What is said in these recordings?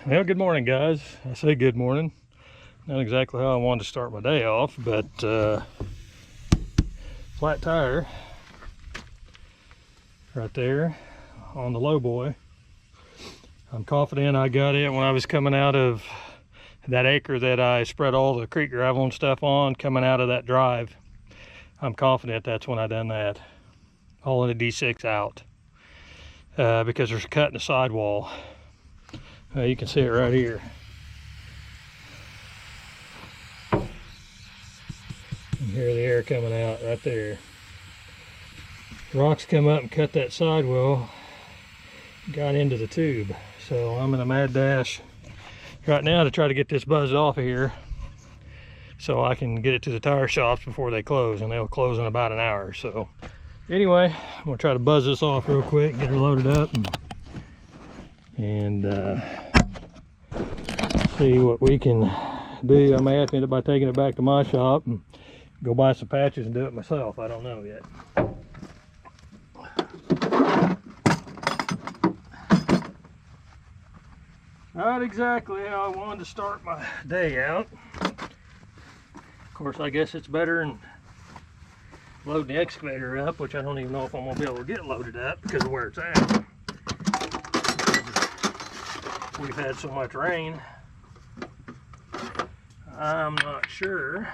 Well, good morning, guys. I say good morning. Not exactly how I wanted to start my day off, but flat tire right there on the low boy. I'm confident I got it when I was coming out of that acre that I spread all the creek gravel and stuff on, coming out of that drive. I'm confident that's when I done that. Hauling a D6 out because there's a cut in the sidewall. You can see it right here. You can hear the air coming out right there. Rocks come up and cut that sidewall, got into the tube. So I'm in a mad dash right now to try to get this buzzed off of here so I can get it to the tire shops before they close, and they'll close in about an hour. So anyway, I'm gonna try to buzz this off real quick, get her loaded up, and see what we can do. I may have to end up by taking it back to my shop and go buy some patches and do it myself. I don't know yet. Not exactly how I wanted to start my day out. Of course, I guess it's better than loading the excavator up, which I don't even know if I'm gonna be able to get loaded up because of where it's at. We've had so much rain. I'm not sure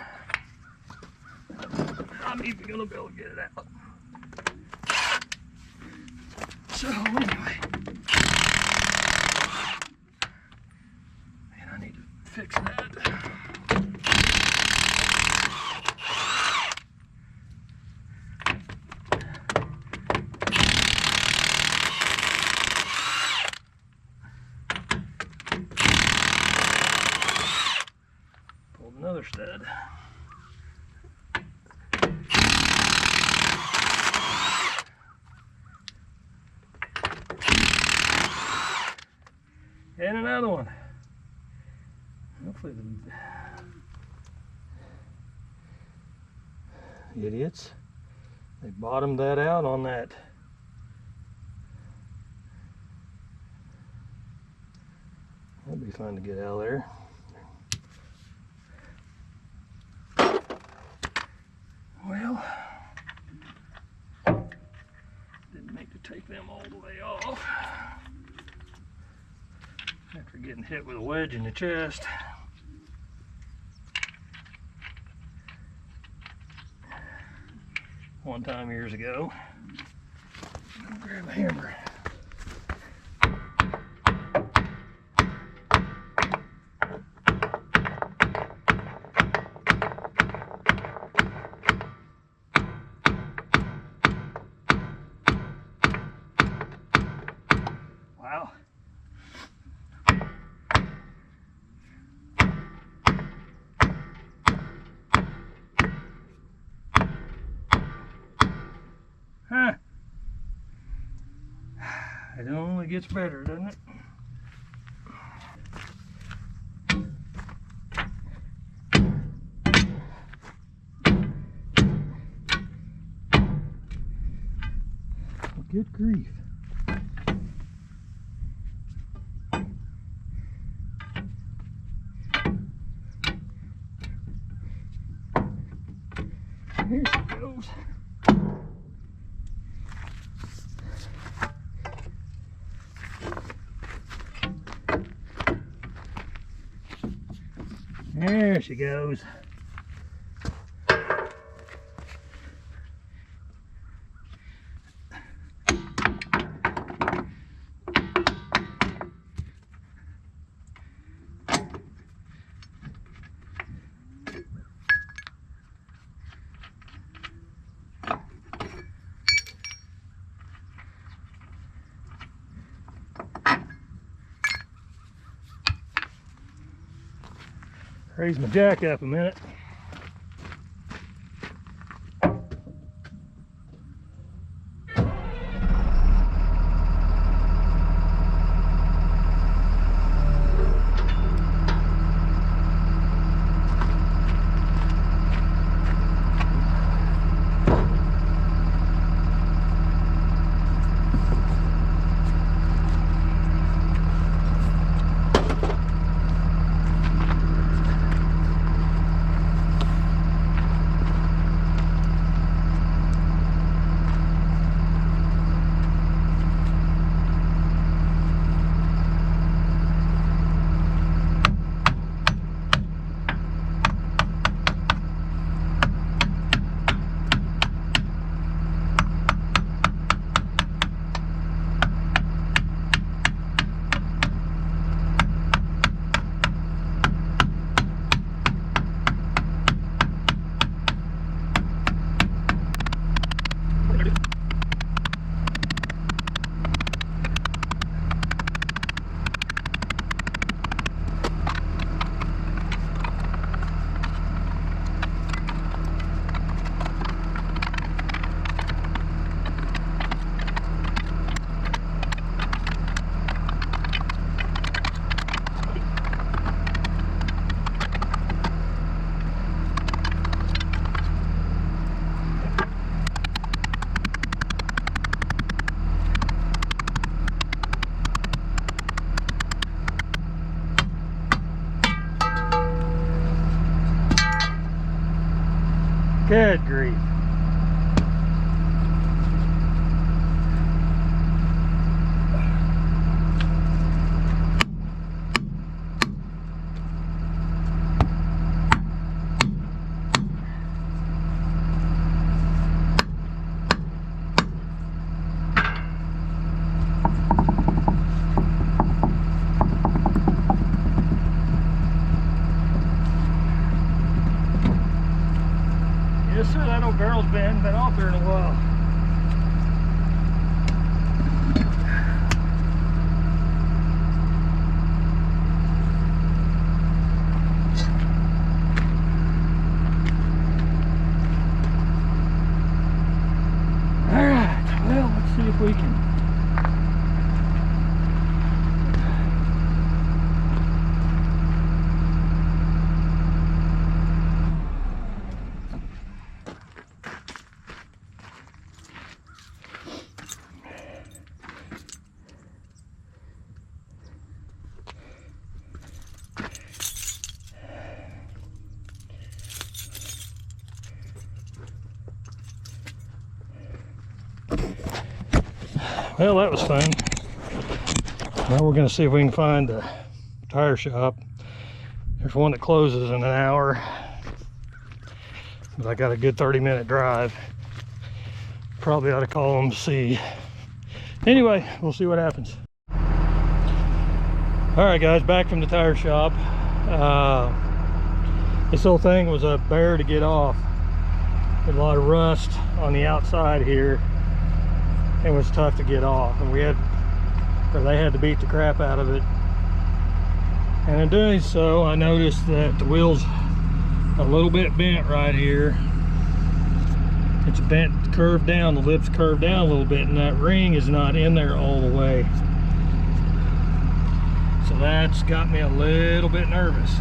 I'm even gonna be able to get it out. So anyway, man, I need to fix that. Pulled another stud. And another one. Hopefully the idiots, they bottomed that out on that. That'd be fun to get out of there. Well, didn't make to take them all the way off after getting hit with a wedge in the chest. One time years ago. I'm gonna grab a hammer. Wow. Huh. It only gets better, doesn't it? Good grief. Here she goes. There she goes. Raise my jack up a minute. Good grief. Yes, sir, that old barrel's been off there in a while. All right, well, let's see if we can. Well, that was fun. Now we're going to see if we can find a tire shop. There's one that closes in an hour, but I got a good 30-minute drive. Probably ought to call them to see. Anyway, we'll see what happens. All right, guys, back from the tire shop. This whole thing was a bear to get off. Had a lot of rust on the outside here. It was tough to get off, and they had to beat the crap out of it. And in doing so, I noticed that the wheel's a little bit bent right here. It's bent, curved down, the lip's curved down a little bit, and that ring is not in there all the way. So that's got me a little bit nervous.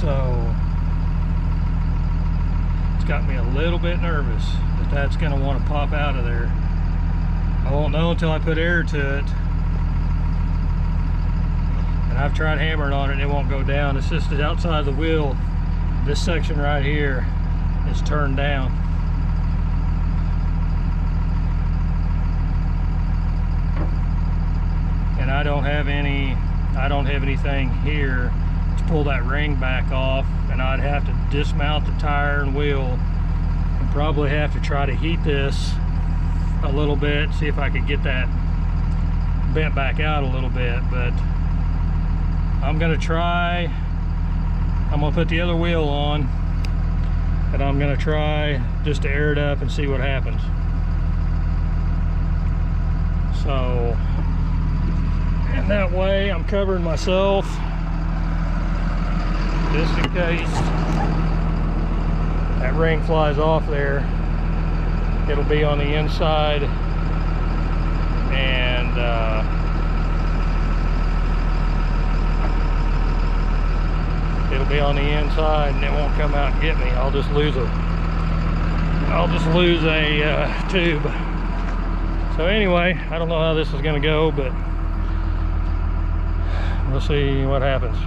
So it's got me a little bit nervous that that's going to want to pop out of there. I won't know until I put air to it. And I've tried hammering on it and it won't go down. It's just that outside the wheel, this section right here is turned down. And I don't have anything here to pull that ring back off, and I'd have to dismount the tire and wheel and probably have to try to heat this a little bit, see if I could get that bent back out a little bit. But I'm gonna try. I'm gonna put the other wheel on, and I'm gonna try just to air it up and see what happens. So, and that way I'm covering myself just in case that ring flies off there. It'll be on the inside, and it'll be on the inside, and it won't come out and get me. I'll just lose a tube. So anyway, I don't know how this is going to go, but we'll see what happens.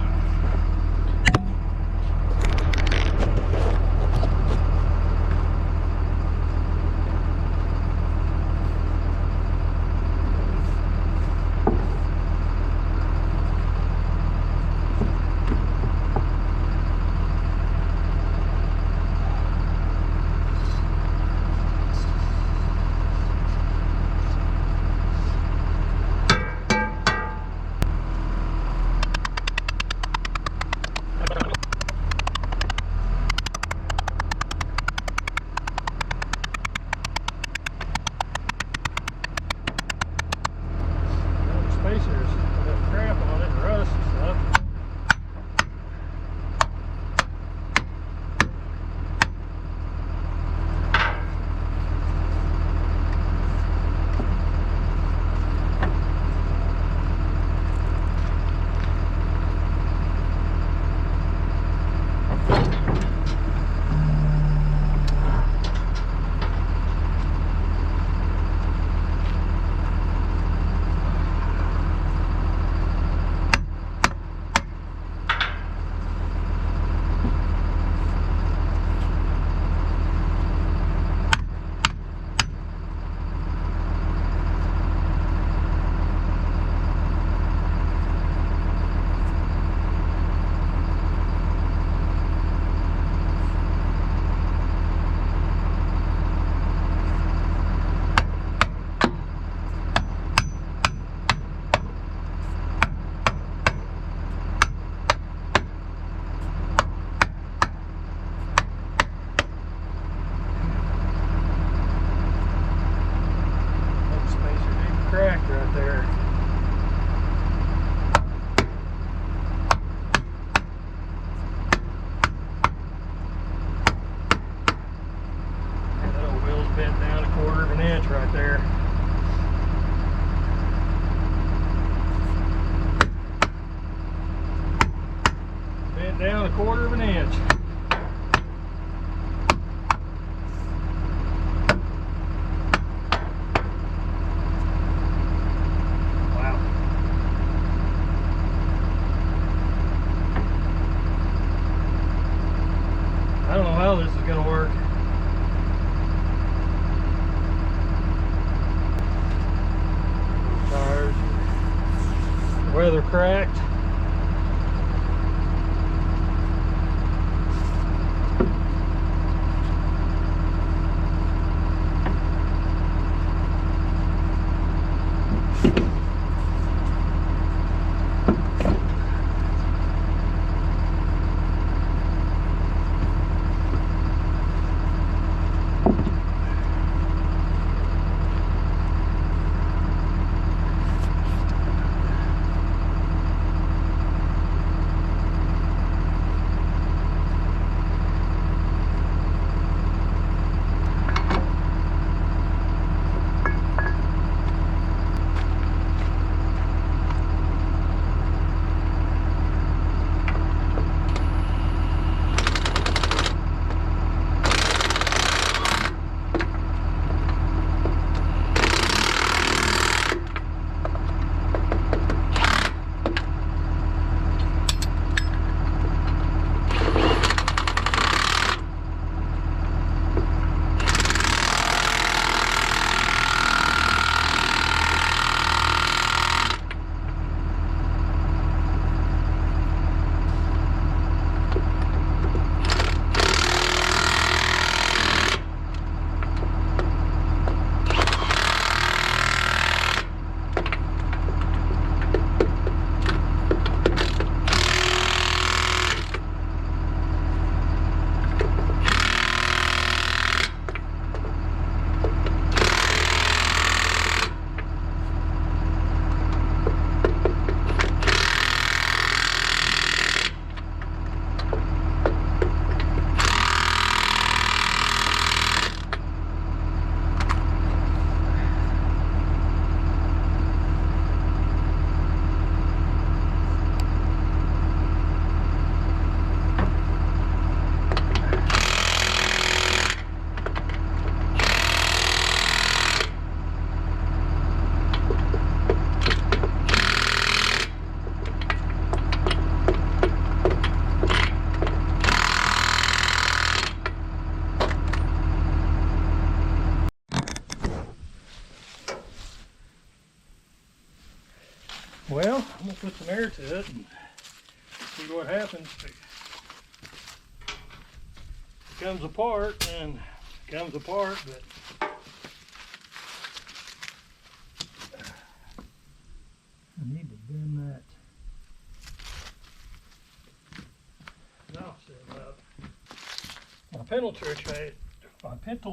1/4 of an inch right there. Bent down 1/4 of an inch. Wow. I don't know how this is going to work. Tires, weather cracked. Well, I'm going to put some air to it and see what happens. It comes apart and it comes apart, but I need to bend that offset up. My pintle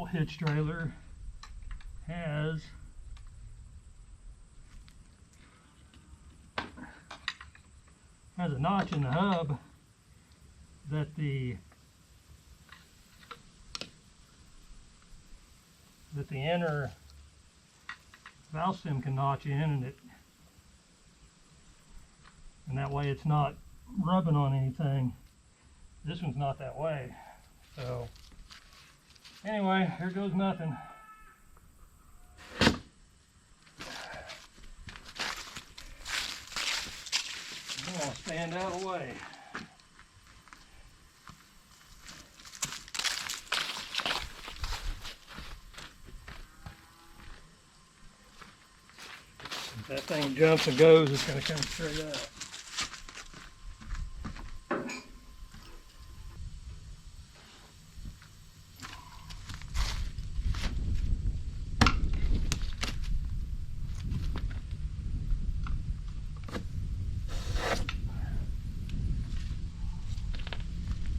hitch trailer has a notch in the hub that the inner valve stem can notch in, and that way it's not rubbing on anything. This one's not that way. So anyway, here goes nothing. I'll stand out of the way. If that thing jumps and goes, it's going to come straight up.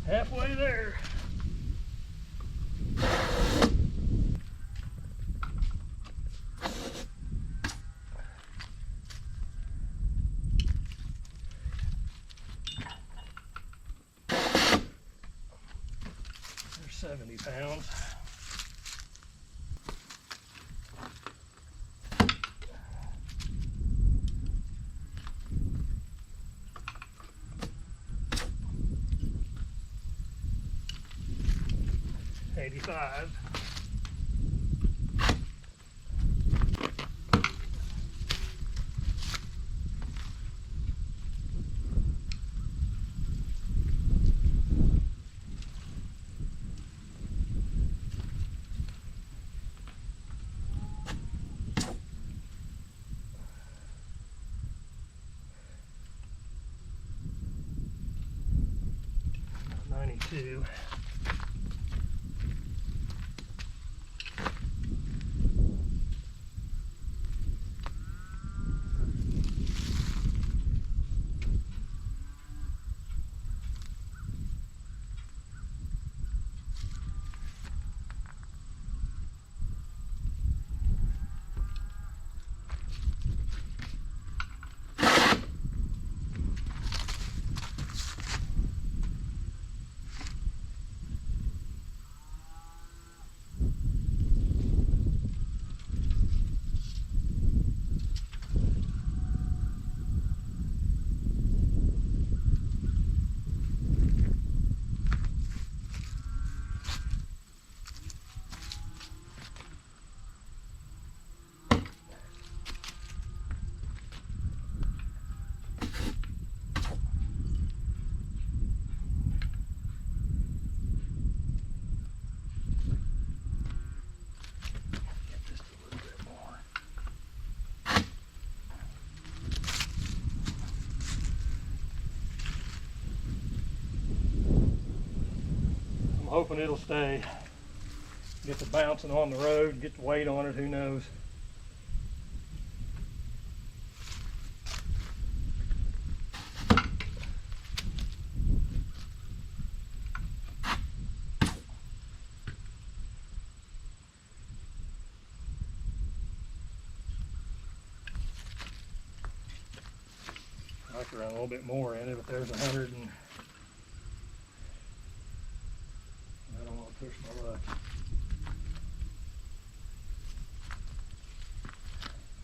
Halfway there. There's 70 pounds. 185. Two. I'm hoping it'll stay. Get to bouncing on the road, get the weight on it, who knows. I could run a little bit more in it, but there's 100 and I don't want to push my luck.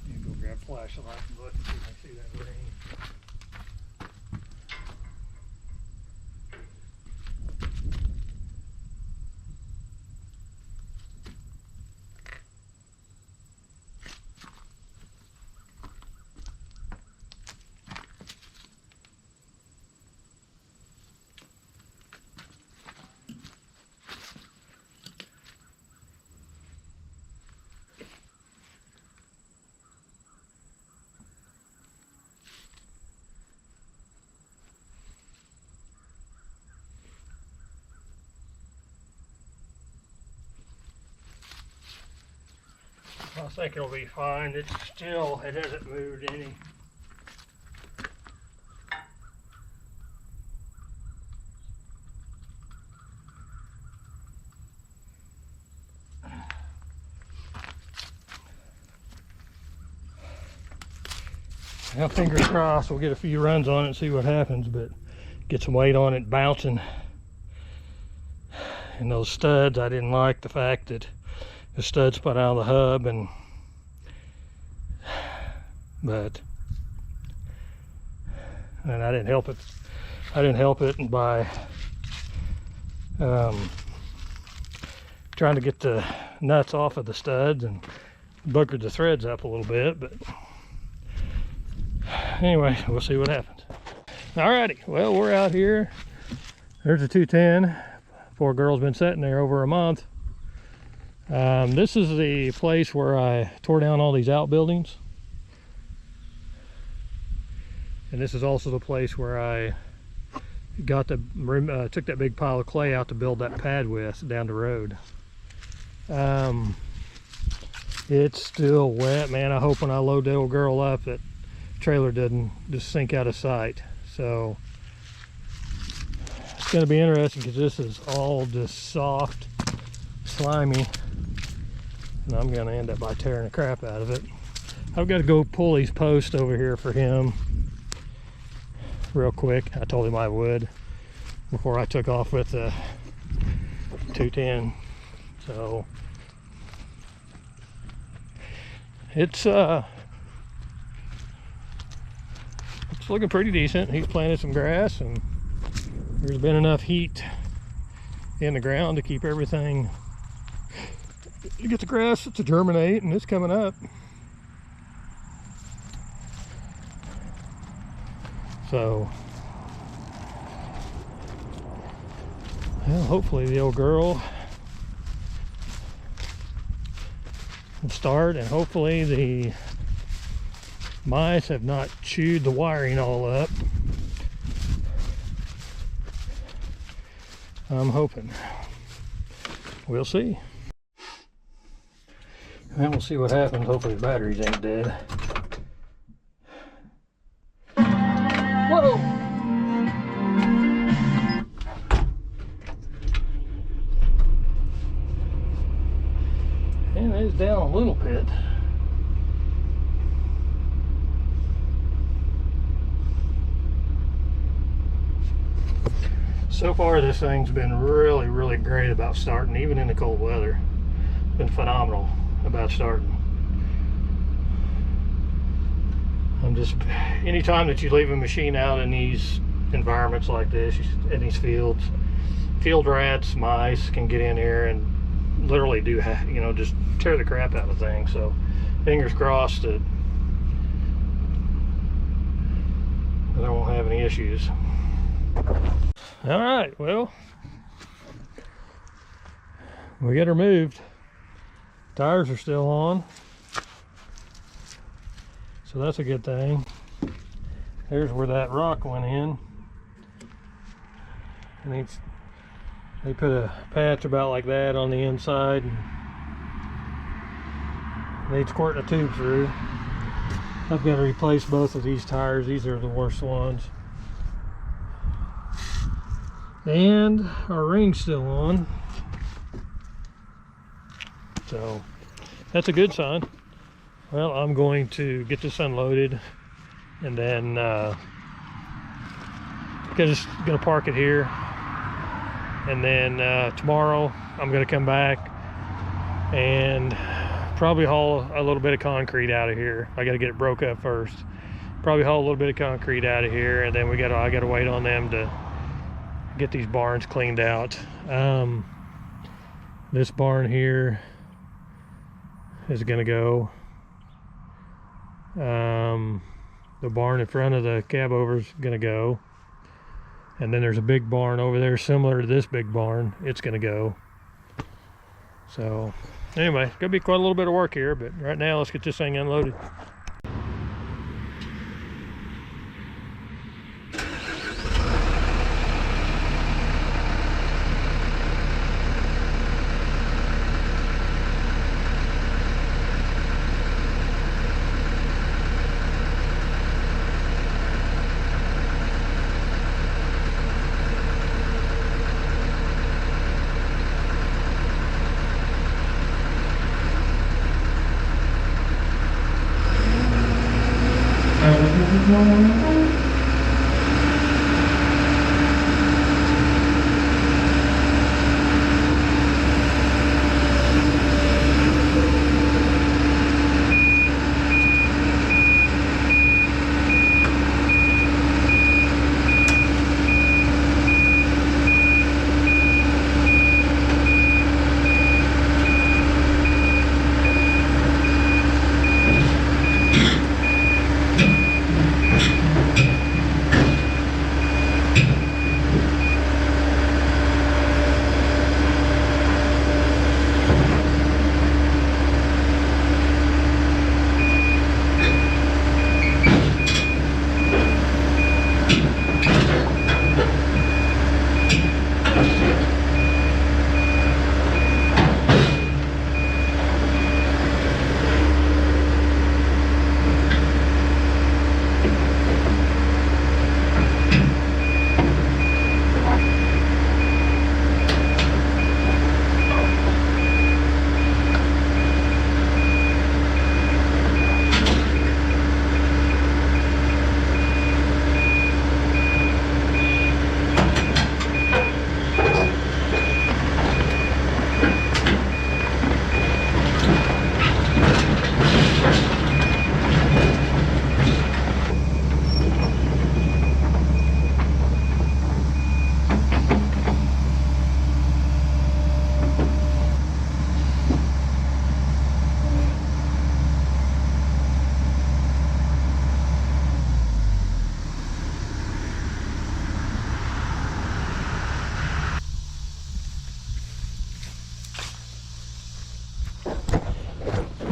You go grab a flashlight and look and see if I can see that ring. I think it'll be fine. It hasn't moved any. Well, fingers crossed we'll get a few runs on it and see what happens, but get some weight on it bouncing. And those studs, I didn't like the fact that the studs put out of the hub, but I didn't help it. I didn't help it by trying to get the nuts off of the studs and boogered the threads up a little bit. But anyway, we'll see what happens. Alrighty, well, we're out here. There's a 210. Poor girl's been sitting there over a month. This is the place where I tore down all these outbuildings. And this is also the place where I got took that big pile of clay out to build that pad with down the road. It's still wet, man. I hope when I load the old girl up that trailer doesn't just sink out of sight. So it's going to be interesting because this is all just soft, slimy. And I'm going to end up by tearing the crap out of it. I've got to go pull these posts over here for him real quick. I told him I would before I took off with the 210. So it's looking pretty decent. He's planted some grass and there's been enough heat in the ground to keep everything You get the grass to germinate, and it's coming up. So, well, hopefully the old girl will start, and hopefully the mice have not chewed the wiring all up. I'm hoping. We'll see. And we'll see what happens. Hopefully the batteries ain't dead. Whoa! And it's down a little bit. So far this thing's been really great about starting, even in the cold weather. It's been phenomenal about starting. I'm just, anytime that you leave a machine out in these environments like this, in these fields, field rats, mice can get in here and literally do, you know, just tear the crap out of things. So fingers crossed that I won't have any issues. All right, well, we got her moved. Tires are still on, so that's a good thing. There's where that rock went in. And they put a patch about like that on the inside, and they squirt a tube through. I've got to replace both of these tires. These are the worst ones. And our ring's still on, so that's a good sign. Well, I'm going to get this unloaded, and then just gonna park it here, and then tomorrow I'm gonna come back and probably haul a little bit of concrete out of here. I gotta get it broke up first. Probably haul a little bit of concrete out of here, and then I gotta wait on them to get these barns cleaned out. This barn here is gonna go. The barn in front of the cab over is gonna go, and then there's a big barn over there similar to this big barn. It's gonna go. So anyway, it's gonna be quite a little bit of work here, but right now let's get this thing unloaded.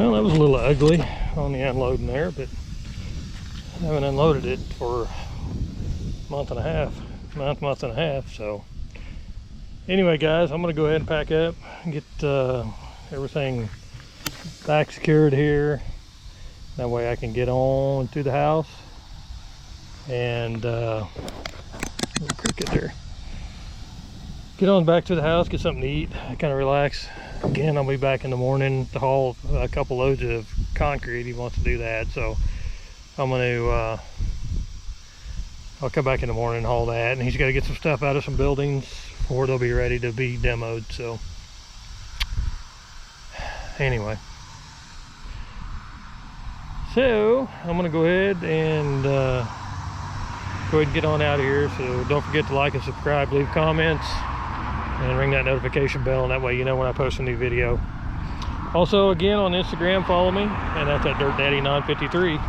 Well, that was a little ugly on the unloading there, but I haven't unloaded it for a month and a half, so anyway guys, I'm gonna go ahead and pack up and get everything back secured here. That way I can get on to the house and little cricket there. Get on back to the house, get something to eat, kind of relax. Again, I'll be back in the morning to haul a couple loads of concrete. He wants to do that, so I'm gonna I'll come back in the morning and haul that, and he's got to get some stuff out of some buildings before they'll be ready to be demoed. So anyway, so I'm gonna go ahead and get on out of here. So don't forget to like and subscribe, leave comments, and ring that notification bell, and that way you know when I post a new video. Also, again, on Instagram, follow me, and that's at DirtDaddy953.